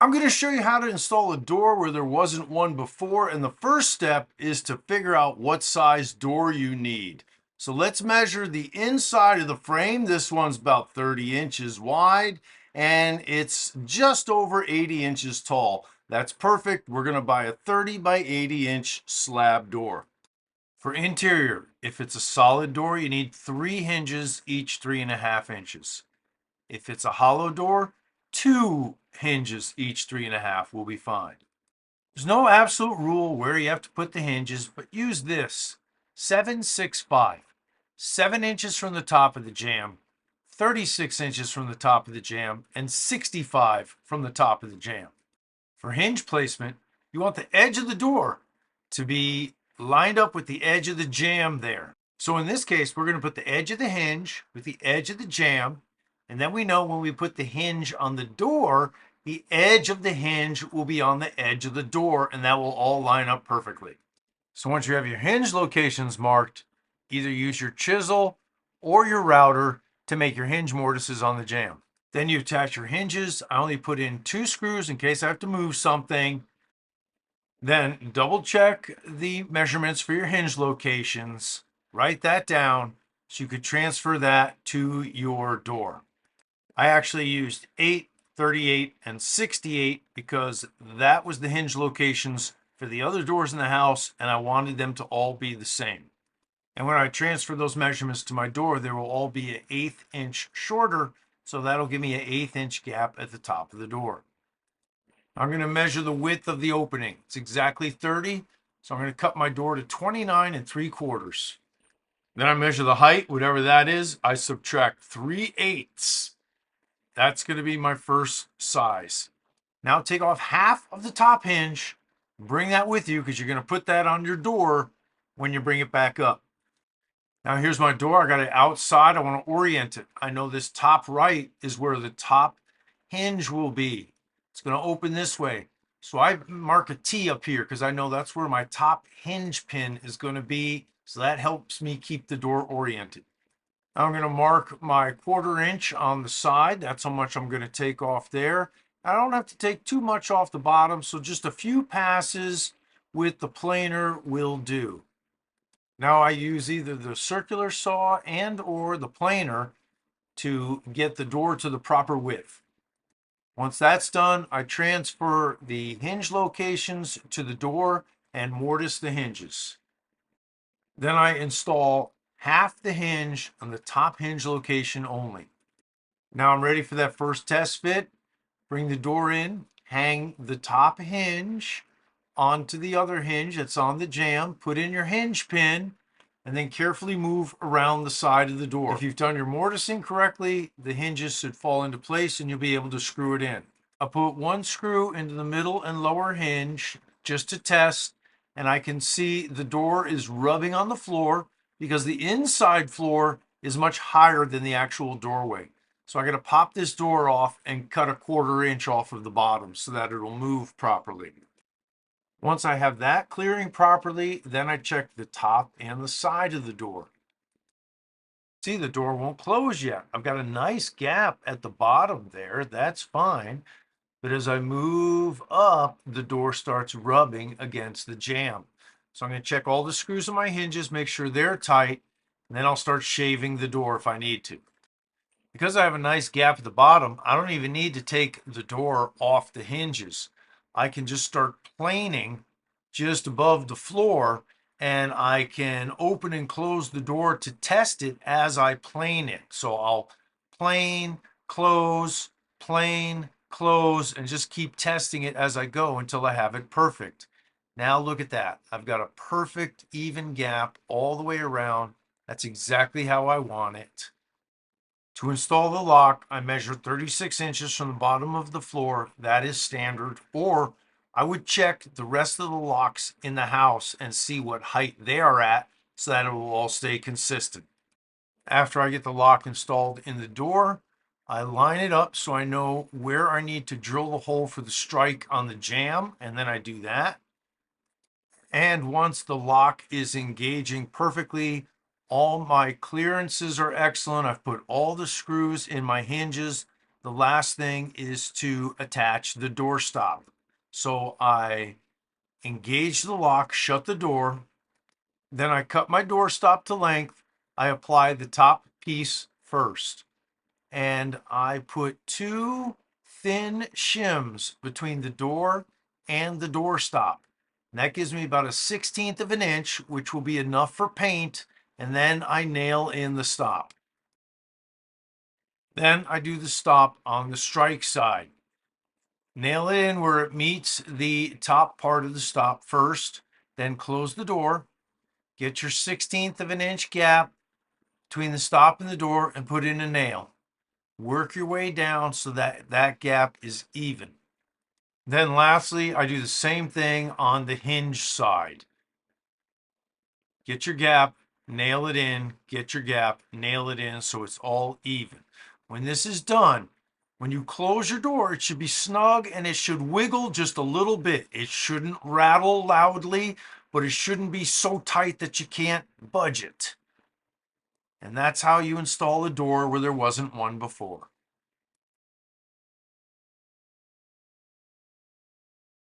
I'm going to show you how to install a door where there wasn't one before, and the first step is to figure out what size door you need. So let's measure the inside of the frame. This one's about 30 inches wide and it's just over 80 inches tall. That's perfect. We're going to buy a 30 by 80 inch slab door. For interior, if it's a solid door, you need 3 hinges, each 3.5 inches. If it's a hollow door, 2 hinges, each 3.5, will be fine. There's no absolute rule where you have to put the hinges, but use this: 765, 7 inches from the top of the jamb, 36 inches from the top of the jamb, and 65 from the top of the jamb. For hinge placement, you want the edge of the door to be lined up with the edge of the jamb there. So in this case, we're going to put the edge of the hinge with the edge of the jamb, and then we know when we put the hinge on the door, the edge of the hinge will be on the edge of the door, and that will all line up perfectly. So once you have your hinge locations marked, either use your chisel or your router to make your hinge mortises on the jamb. Then you attach your hinges. I only put in 2 screws in case I have to move something. Then double check the measurements for your hinge locations. Write that down so you could transfer that to your door. I actually used 8, 38, and 68 because that was the hinge locations for the other doors in the house, and I wanted them to all be the same. And when I transfer those measurements to my door, they will all be an 1/8 inch shorter, so that'll give me an 1/8 inch gap at the top of the door. I'm going to measure the width of the opening. It's exactly 30, so I'm going to cut my door to 29 3/4. Then I measure the height, whatever that is. I subtract 3/8. That's going to be my first size. Now take off half of the top hinge, bring that with you because you're going to put that on your door when you bring it back up. Now here's my door. I got it outside. I want to orient it. I know this top right is where the top hinge will be. It's going to open this way. So I mark a T up here because I know that's where my top hinge pin is going to be. So that helps me keep the door oriented. I'm going to mark my 1/4 inch on the side. That's how much I'm going to take off there. I don't have to take too much off the bottom, so just a few passes with the planer will do. Now I use either the circular saw and or the planer to get the door to the proper width. Once that's done, I transfer the hinge locations to the door and mortise the hinges. Then I install half the hinge on the top hinge location only. Now I'm ready for that first test fit. Bring the door in, hang the top hinge onto the other hinge that's on the jamb, put in your hinge pin, and then carefully move around the side of the door. If you've done your mortising correctly, the hinges should fall into place and you'll be able to screw it in. I'll put 1 screw into the middle and lower hinge just to test, and I can see the door is rubbing on the floor because the inside floor is much higher than the actual doorway. So I got to pop this door off and cut a 1/4 inch off of the bottom so that it will move properly. Once I have that clearing properly, then I check the top and the side of the door. See, the door won't close yet. I've got a nice gap at the bottom there. That's fine. But as I move up, the door starts rubbing against the jamb. So I'm going to check all the screws on my hinges, make sure they're tight, and then I'll start shaving the door if I need to. Because I have a nice gap at the bottom, I don't even need to take the door off the hinges. I can just start planing just above the floor, and I can open and close the door to test it as I plane it. So I'll plane, close, and just keep testing it as I go until I have it perfect. Now look at that. I've got a perfect even gap all the way around. That's exactly how I want it. To install the lock, I measure 36 inches from the bottom of the floor. That is standard. Or I would check the rest of the locks in the house and see what height they are at so that it will all stay consistent. After I get the lock installed in the door, I line it up so I know where I need to drill the hole for the strike on the jamb, and then I do that. And once the lock is engaging perfectly, all my clearances are excellent. I've put all the screws in my hinges. the last thing is to attach the door stop. So I engage the lock, shut the door, then I cut my door stop to length. I apply the top piece first, and I put 2 thin shims between the door and the door stop. And that gives me about a 1/16 of an inch, which will be enough for paint, and then I nail in the stop. Then I do the stop on the strike side. Nail it in where it meets the top part of the stop first, then close the door. Get your 1/16 of an inch gap between the stop and the door and put in a nail. Work your way down so that that gap is even. Then lastly, I do the same thing on the hinge side. Get your gap, nail it in, get your gap, nail it in so it's all even. When this is done, when you close your door, it should be snug and it should wiggle just a little bit. It shouldn't rattle loudly, but it shouldn't be so tight that you can't budge it. And that's how you install a door where there wasn't one before.